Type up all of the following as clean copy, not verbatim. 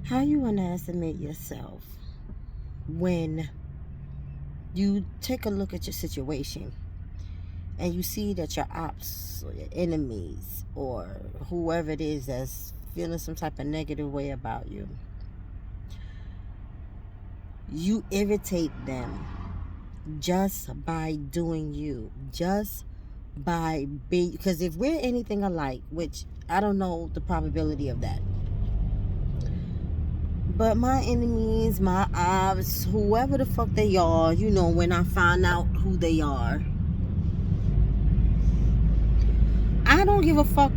How you underestimate yourself when you take a look at your situation and you see that your ops or your enemies or whoever it is that's feeling some type of negative way about you, you irritate them just by doing you, just by being, because if we're anything alike, which I don't know the probability of that, but my enemies, my ops, whoever the fuck they are, when I find out who they are, I don't give a fuck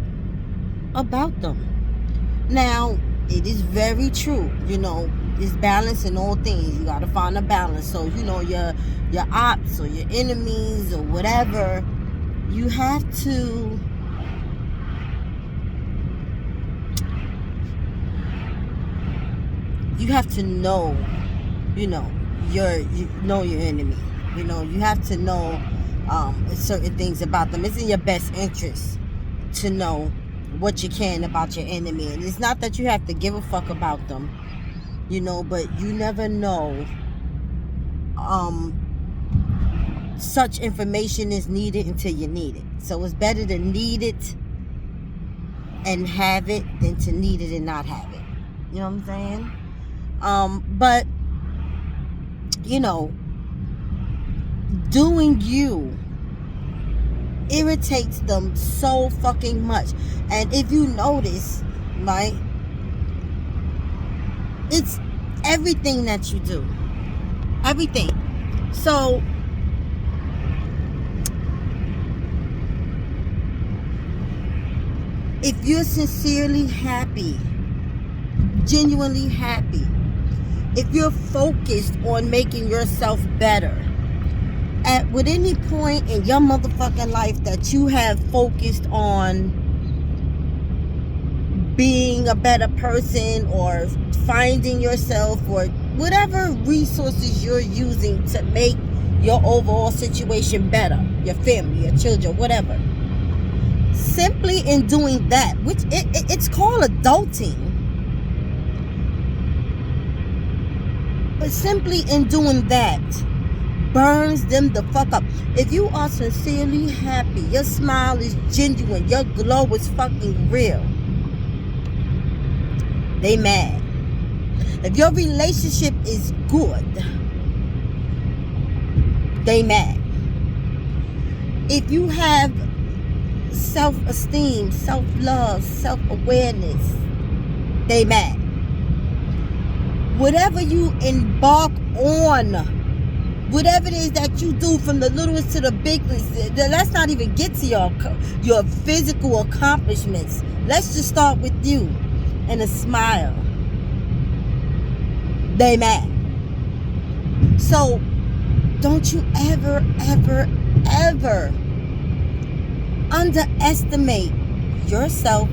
about them. Now, it is very true, it's balance in all things. You gotta find a balance. So, your ops or your enemies or whatever, you have to know, your enemy. You have to know certain things about them. It's in your best interest to know what you can about your enemy. And it's not that you have to give a fuck about them, but you never know. Such information is needed until you need it. So it's better to need it and have it than to need it and not have it. You know what I'm saying? But doing you irritates them so fucking much. And if you notice, right, it's everything that you do. Everything. So if you're sincerely happy, genuinely happy, if you're focused on making yourself better, with any point in your motherfucking life that you have focused on being a better person or finding yourself or whatever resources you're using to make your overall situation better, your family, your children, whatever, simply in doing that, which it's called adulting, but simply in doing that burns them the fuck up. If you are sincerely happy, your smile is genuine, your glow is fucking real, they mad. If your relationship is good, they mad. If you have self-esteem, self-love, self-awareness, they mad. Whatever you embark on, whatever it is that you do, from the littlest to the biggest, let's not even get to your physical accomplishments. Let's just start with you and a smile. They mad. So don't you ever, ever, ever underestimate yourself,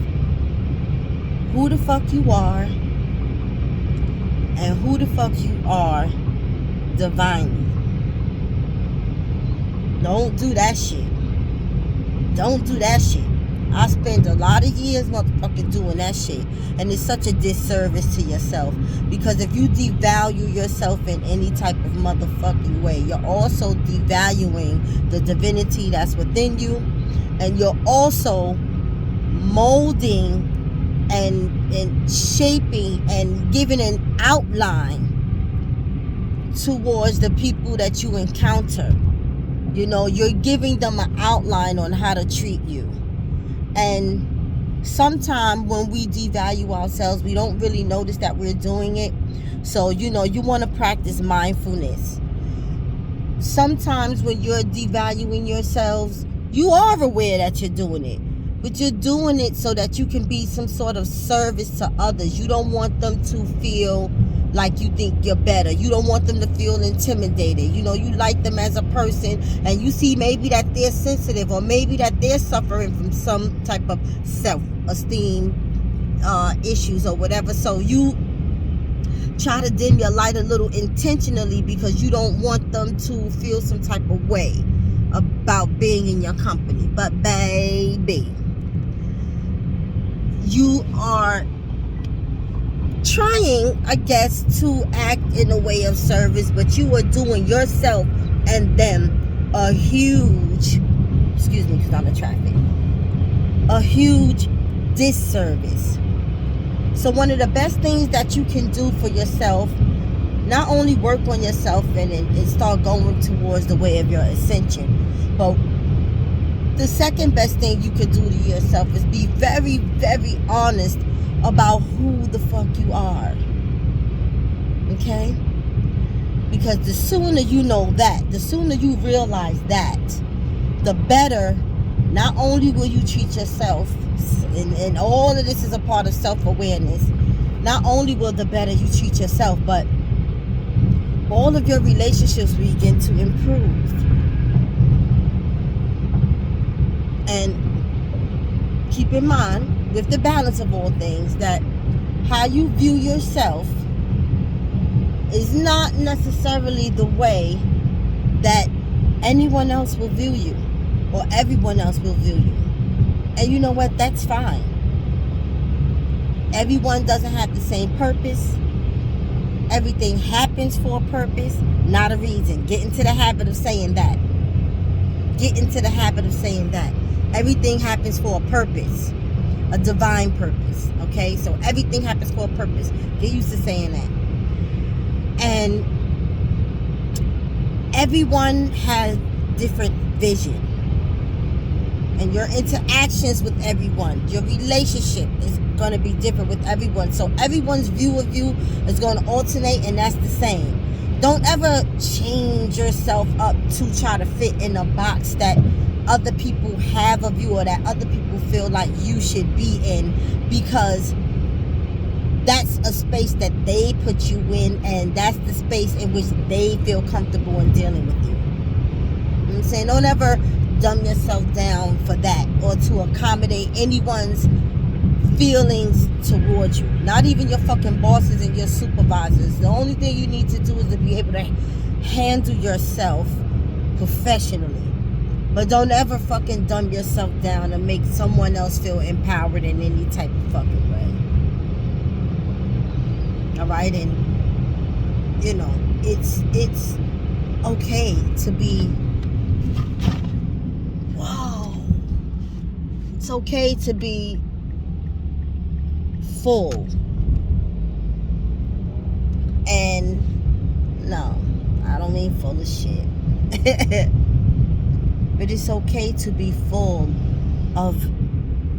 who the fuck you are, and who the fuck you are divinely. Don't do that shit. Don't do that shit. I spent a lot of years motherfucking doing that shit. And it's such a disservice to yourself. Because if you devalue yourself in any type of motherfucking way, you're also devaluing the divinity that's within you. And you're also molding and shaping and giving an outline towards the people that you encounter. You're giving them an outline on how to treat you. And sometimes when we devalue ourselves, we don't really notice that we're doing it. So, you want to practice mindfulness. Sometimes when you're devaluing yourselves, you are aware that you're doing it. But you're doing it so that you can be some sort of service to others. You don't want them to feel like you think you're better. You don't want them to feel intimidated. You like them as a person, and you see maybe that they're sensitive, or maybe that they're suffering from some type of self-esteem issues or whatever. So you try to dim your light a little intentionally because you don't want them to feel some type of way about being in your company. But baby, you are trying, I guess, to act in a way of service, but you are doing yourself and them a huge, excuse me because I'm in traffic, a huge disservice. So one of the best things that you can do for yourself, not only work on yourself and start going towards the way of your ascension, but the second best thing you could do to yourself is be very, very honest about who the fuck you are. Okay? Because the sooner you know that, the sooner you realize that, the better not only will you treat yourself, and all of this is a part of self-awareness, not only will the better you treat yourself, but all of your relationships begin to improve. And keep in mind, with the balance of all things, that how you view yourself is not necessarily the way that anyone else will view you, or everyone else will view you. And you know what? That's fine. Everyone doesn't have the same purpose. Everything happens for a purpose, not a reason. Get into the habit of saying that. Get into the habit of saying that. Everything happens for a purpose, a divine purpose. Okay? So everything happens for a purpose. Get used to saying that. And everyone has different vision. And your interactions with everyone, your relationship is going to be different with everyone. So everyone's view of you is going to alternate, and that's the same. Don't ever change yourself up to try to fit in a box that other people have of you, or that other people feel like you should be in, because that's a space that they put you in, and that's the space in which they feel comfortable in dealing with you. You know what I'm saying? Don't ever dumb yourself down for that, or to accommodate anyone's feelings towards you. Not even your fucking bosses and your supervisors. The only thing you need to do is to be able to handle yourself professionally. But don't ever fucking dumb yourself down and make someone else feel empowered in any type of fucking way. Alright? And you know, it's okay to be, it's okay to be full. And no, I don't mean full of shit. But it's okay to be full of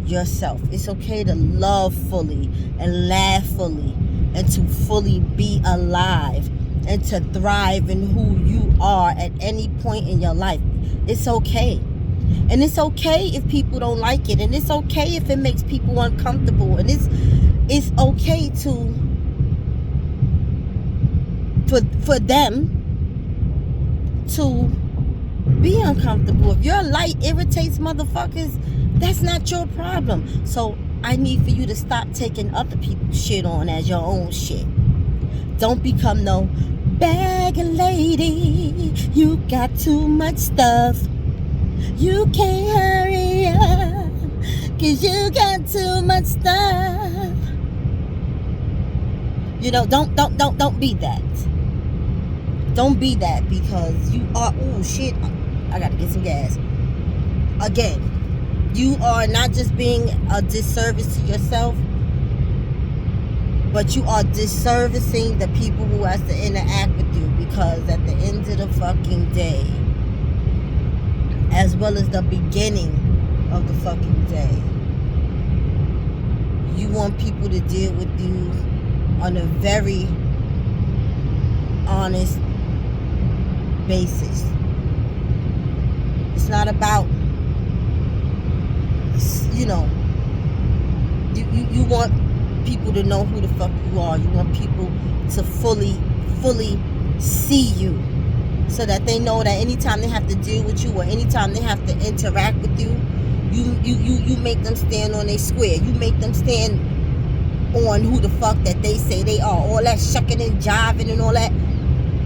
yourself. It's okay to love fully and laugh fully and to fully be alive and to thrive in who you are at any point in your life. It's okay. And it's okay if people don't like it, and it's okay if it makes people uncomfortable, and it's okay to for them to be uncomfortable. If your light irritates motherfuckers, that's not your problem. So I need for you to stop taking other people's shit on as your own shit. Don't become no bag lady. You got too much stuff. You can't hurry up, 'cause you got too much stuff. You know, don't be that. Don't be that, because you are, oh shit, I gotta get some gas. Again, you are not just being a disservice to yourself, but you are disservicing the people who has to interact with you, because at the end of the fucking day, as well as the beginning of the fucking day, you want people to deal with you on a very honest basis. It's not about, you know, you want people to know who the fuck you are. You want people to fully see you, so that they know that anytime they have to deal with you, or anytime they have to interact with you, you make them stand on their square. You make them stand on who the fuck that they say they are. All that shucking and jiving and all that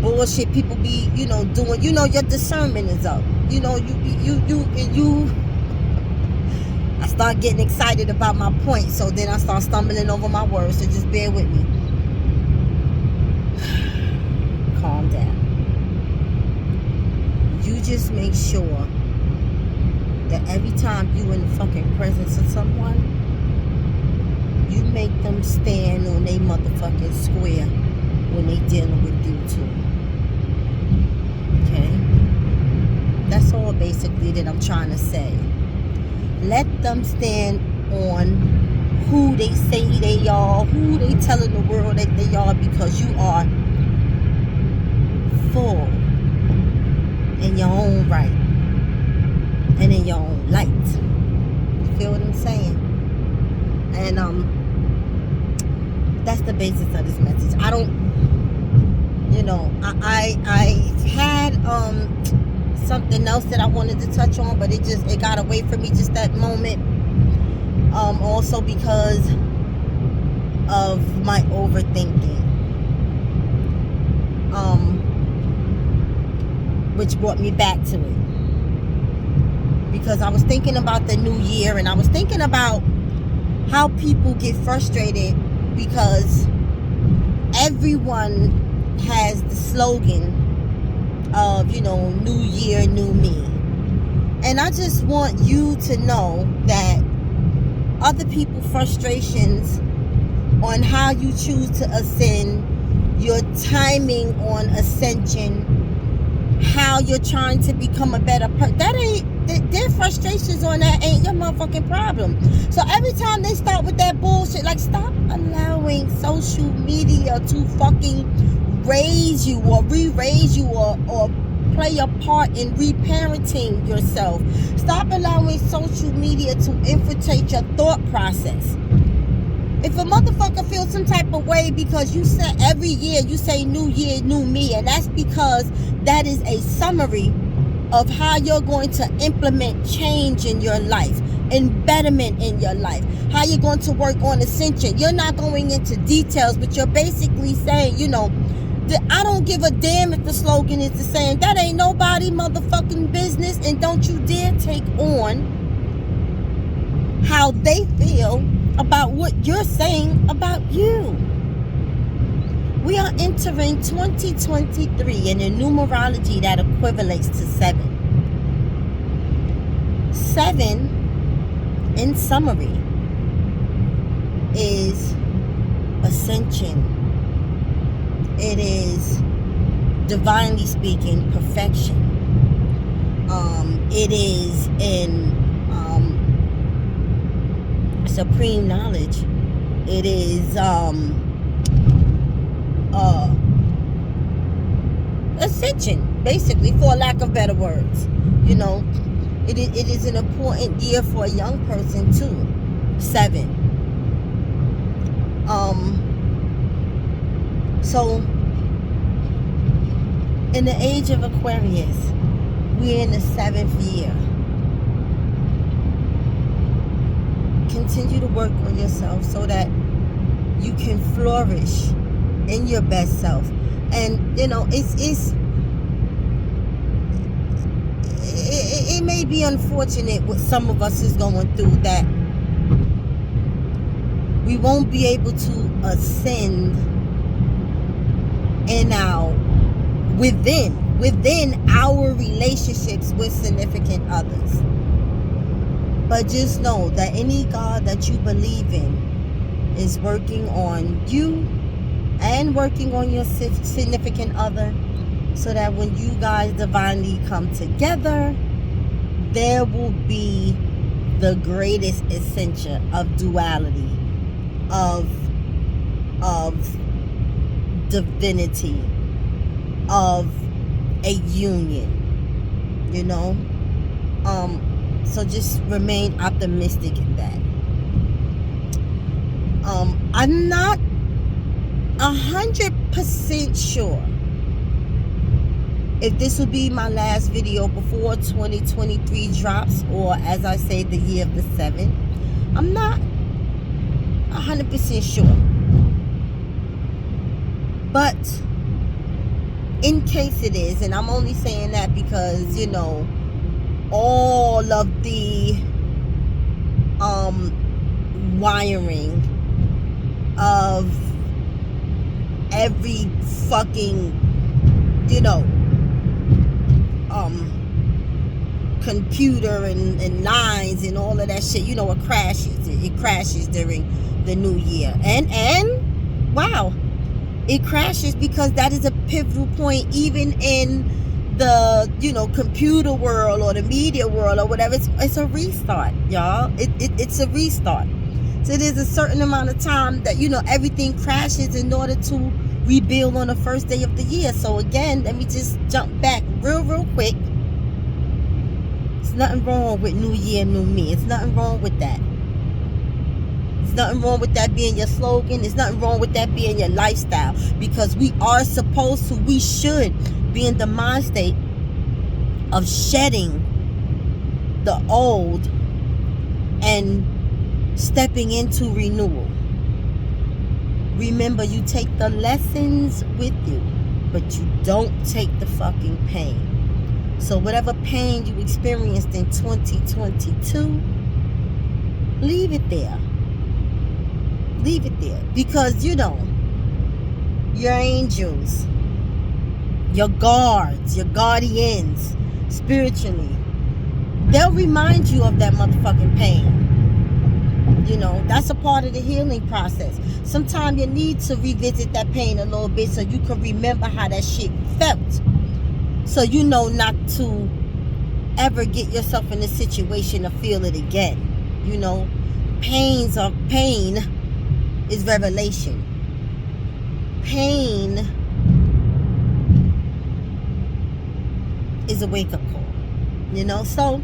bullshit people be, you know, doing. You know, your discernment is up. You know, you I start getting excited about my point, so then I start stumbling over my words, so just bear with me. calm down. You just make sure that every time you in the fucking presence of someone, you make them stand on their motherfucking square when they dealing with you too. Okay? That's all basically that I'm trying to say. Let them stand on who they say they are, who they telling the world that they are, because you are full in your own right and in your own light. You feel what I'm saying? And that's the basis of this message. I don't, I had something else that I wanted to touch on, but it got away from me just that moment. Also because of my overthinking, which brought me back to it, because I was thinking about the new year, and I was thinking about how people get frustrated because everyone has the slogan of, new year, new me. And I just want you to know that other people's frustrations on how you choose to ascend, your timing on ascension, how you're trying to become a better person, their frustrations on that ain't your motherfucking problem. So every time they start with that bullshit, like, stop allowing social media to fucking raise you or re-raise you or play a part in reparenting yourself. Stop allowing social media to infiltrate your thought process. If a motherfucker feels some type of way because you say every year you say new year, new me, and that's because that is a summary of how you're going to implement change in your life, and betterment in your life, how you're going to work on ascension. You're not going into details, but you're basically saying, I don't give a damn if the slogan is the same. That ain't nobody motherfucking business, and don't you dare take on how they feel about what you're saying about you. We are entering 2023 in a numerology that equivalates to 7. 7, in summary, is ascension. It is, divinely speaking, perfection. It is in supreme knowledge. It is ascension, basically, for lack of better words. It is an important year for a young person too. 7. So in the age of Aquarius, we're in the 7th year. Continue to work on yourself so that you can flourish in your best self. And it may be unfortunate what some of us is going through, that we won't be able to ascend in our within our relationships with significant others. But just know that any God that you believe in is working on you and working on your significant other, so that when you guys divinely come together, there will be the greatest ascension of duality, of divinity, of a union, so just remain optimistic in that. I'm not 100% sure if this will be my last video before 2023 drops, or, as I say, the year of the 7. I'm not 100% sure. But in case it is, and I'm only saying that because, all of the wiring of every fucking you know, computer and lines and all of that shit, you know, it crashes. It crashes during the new year. And wow, it crashes because that is a pivotal point even in the, you know, computer world or the media world or whatever. It's a restart, y'all. It's a restart. So there's a certain amount of time that, you know, everything crashes in order to rebuild on the first day of the year. So again, let me just jump back real quick. There's nothing wrong with New Year, New Me. It's nothing wrong with that. There's nothing wrong with that being your slogan. There's nothing wrong with that being your lifestyle. Because we should be in the mind state of shedding the old and stepping into renewal. Remember, you take the lessons with you, but you don't take the fucking pain. So whatever pain you experienced in 2022, leave it there. Leave it there. Because, you know, your angels, your guards, your guardians, spiritually, they'll remind you of that motherfucking pain. You know, that's a part of the healing process. Sometimes you need to revisit that pain a little bit so you can remember how that shit felt. So you know not to ever get yourself in a situation to feel it again. You know, pain is revelation. Pain is a wake-up call. You know, so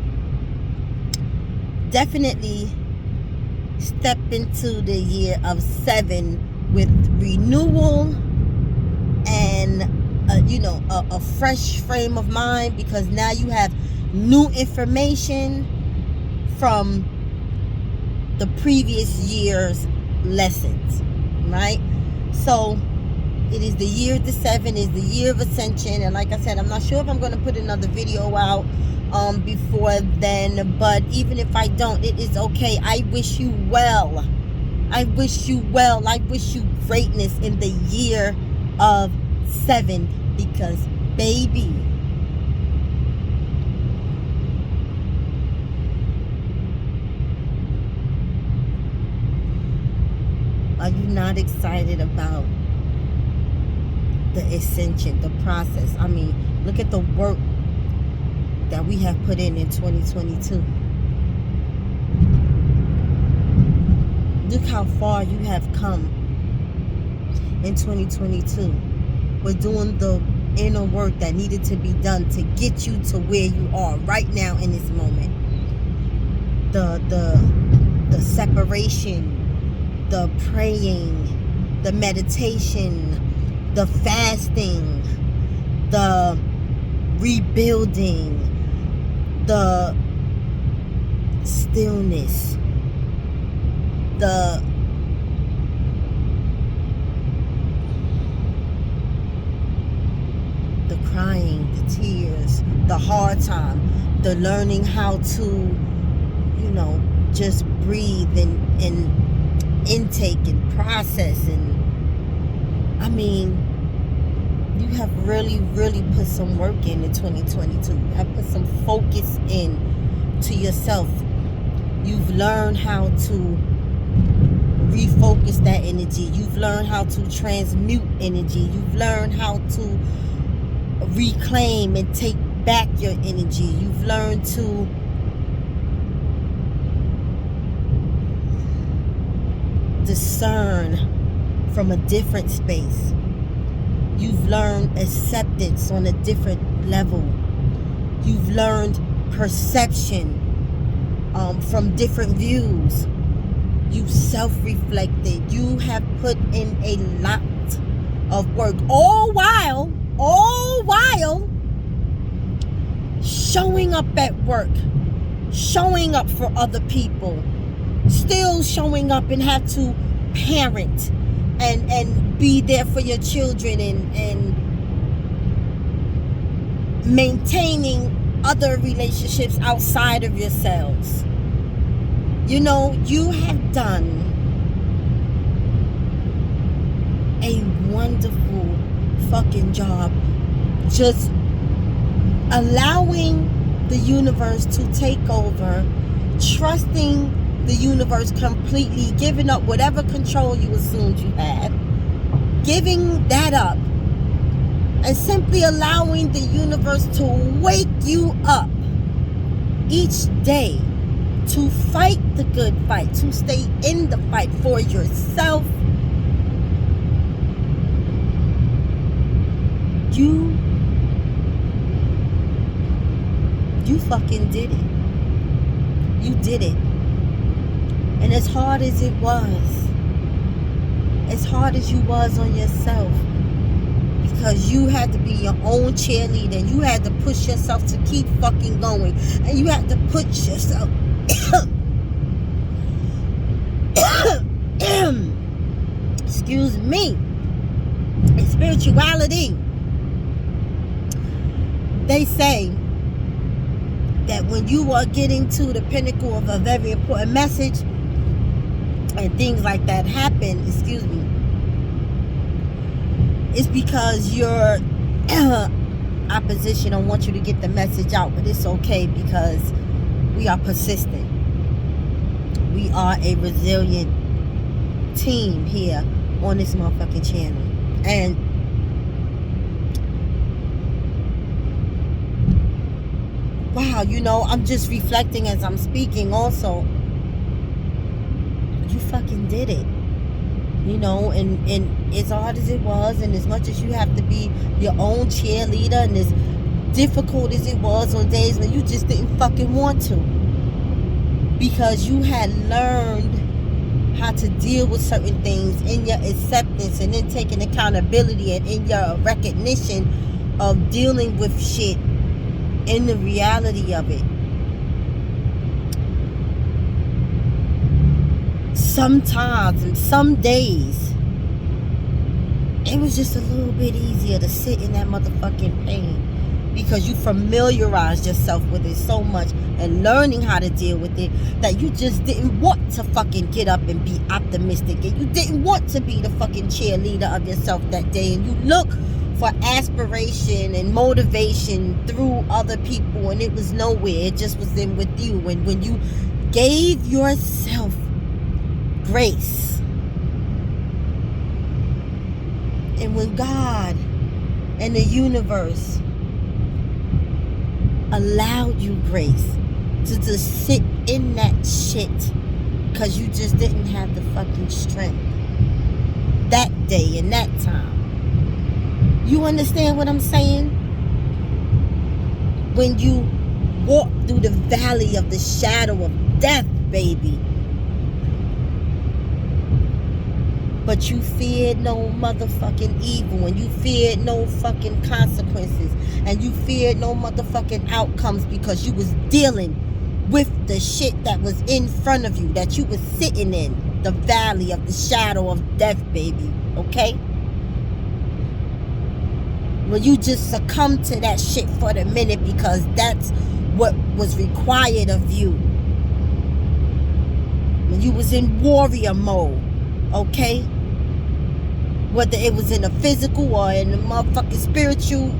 definitely step into the year of 7 with renewal and a fresh frame of mind, because now you have new information from the previous year's lessons, right? So it is the year of the 7, is the year of ascension, and like I said, I'm not sure if I'm going to put another video out before then, but even if I don't, it is okay. I wish you well. I wish you well. I wish you greatness in the year of 7, because baby, are you not excited about the ascension, the process? I mean, look at the work that we have put in 2022. Look how far you have come in 2022. We're doing the inner work that needed to be done to get you to where you are right now in this moment. The separation, the praying, the meditation, the fasting, the rebuilding, the stillness, the crying, the tears, the hard time, the learning how to, you know, just breathe and intake and process. And I mean, you have really put some work in 2022. You have put some focus in to yourself. You've learned how to refocus that energy. You've learned how to transmute energy. You've learned how to reclaim and take back your energy. You've learned to discern from a different space. You've learned acceptance on a different level. You've learned perception from different views. You've self-reflected. You have put in a lot of work, all while showing up at work, showing up for other people, still showing up and have to parent and be there for your children and maintaining other relationships outside of yourselves. You know, you have done a wonderful fucking job just allowing the universe to take over, trusting the universe completely, giving up whatever control you assumed you had, giving that up, and simply allowing the universe to wake you up each day to fight the good fight, to stay in the fight for yourself. You fucking did it. You did it. And as hard as it was, as hard as you was on yourself, because you had to be your own cheerleader, and you had to push yourself to keep fucking going, and you had to put yourself excuse me, in spirituality, they say that when you are getting to the pinnacle of a very important message and things like that happen, excuse me, it's because your opposition don't want you to get the message out. But it's okay, because we are persistent. We are a resilient team here on this motherfucking channel. And wow, you know, I'm just reflecting as I'm speaking also. You fucking did it. You know, and as hard as it was, and as much as you have to be your own cheerleader, and as difficult as it was on days when you just didn't fucking want to, because you had learned how to deal with certain things in your acceptance, and then taking accountability, and in your recognition of dealing with shit in the reality of it. Sometimes, and some days, it was just a little bit easier to sit in that motherfucking pain, because you familiarized yourself with it so much and learning how to deal with it, that you just didn't want to fucking get up and be optimistic, and you didn't want to be the fucking cheerleader of yourself that day, and you look for aspiration and motivation through other people, and it was nowhere. It just was in with you. And when you gave yourself grace, and when God and the universe allowed you grace to just sit in that shit, because you just didn't have the fucking strength that day and that time. You understand what I'm saying? When you walk through the valley of the shadow of death, baby, but you feared no motherfucking evil, and you feared no fucking consequences, and you feared no motherfucking outcomes, because you was dealing with the shit that was in front of you, that you was sitting in the valley of the shadow of death, baby. Okay? When you just succumb to that shit for the minute, because that's what was required of you. When you was in warrior mode, okay? Whether it was in the physical or in the motherfucking spiritual,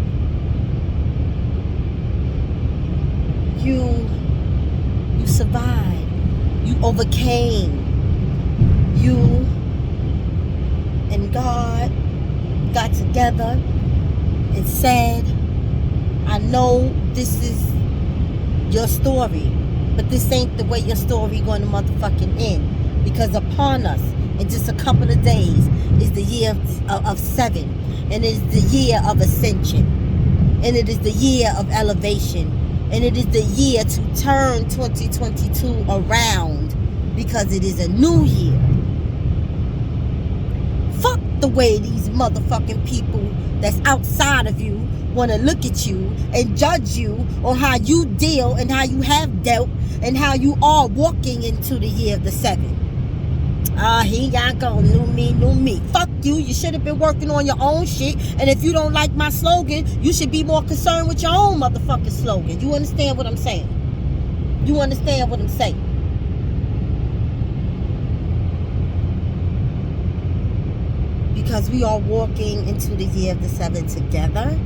you survived. You overcame. You and God got together and said, I know this is your story, but this ain't the way your story going to motherfucking end. Because upon us, in just a couple of days, is the year of 7. And it is the year of ascension. And it is the year of elevation. And it is the year to turn 2022 around, because it is a new year. Fuck the way these motherfucking people that's outside of you want to look at you and judge you on how you deal and how you have dealt and how you are walking into the year of the 7. Here y'all go, new me. Fuck you. You should have been working on your own shit. And if you don't like my slogan, you should be more concerned with your own motherfucking slogan. You understand what I'm saying? You understand what I'm saying? Because we are walking into the year of the 7 together.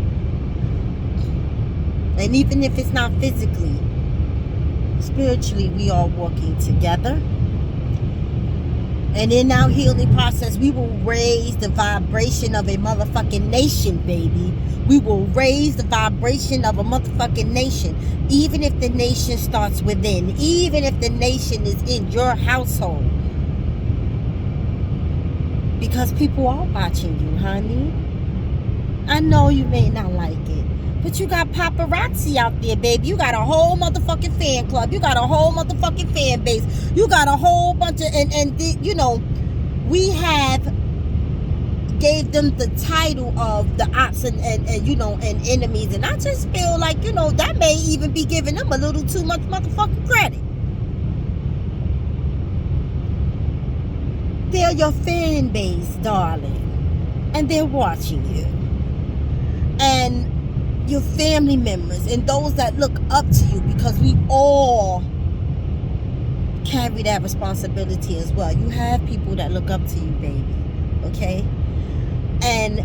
And even if it's not physically, spiritually, we are walking together. And in our healing process, we will raise the vibration of a motherfucking nation, baby. We will raise the vibration of a motherfucking nation. Even if the nation starts within. Even if the nation is in your household. Because people are watching you, honey. I know you may not like it. But you got paparazzi out there, baby. You got a whole motherfucking fan club. You got a whole motherfucking fan base. You got a whole bunch of, you know, we have gave them the title of the ops and you know, and enemies. And I just feel like, you know, that may even be giving them a little too much motherfucking credit. They're your fan base, darling. And they're watching you. And your family members and those that look up to you, because we all carry that responsibility as well. You have people that look up to you, baby. Okay? And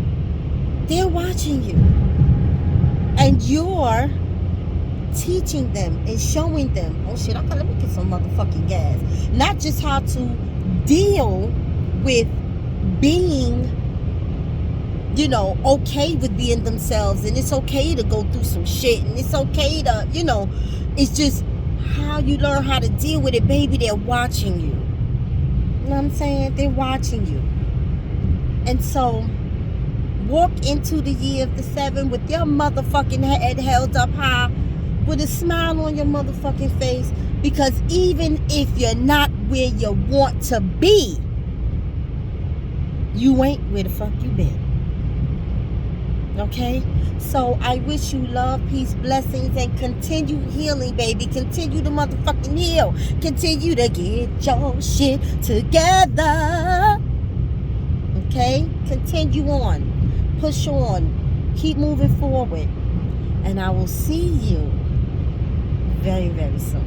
they're watching you. And you're teaching them and showing them, oh shit, let me get some motherfucking gas. Not just how to deal with being, you know, okay with being themselves, and it's okay to go through some shit, and it's okay to, you know, it's just how you learn how to deal with it, baby. They're watching you. You know what I'm saying? They're watching you. And so, walk into the year of the 7 with your motherfucking head held up high, with a smile on your motherfucking face, because even if you're not where you want to be, you ain't where the fuck you been. Okay? So I wish you love, peace, blessings, and continue healing, baby. Continue to motherfucking heal. Continue to get your shit together. Okay? Continue on. Push on. Keep moving forward. And I will see you very, very soon.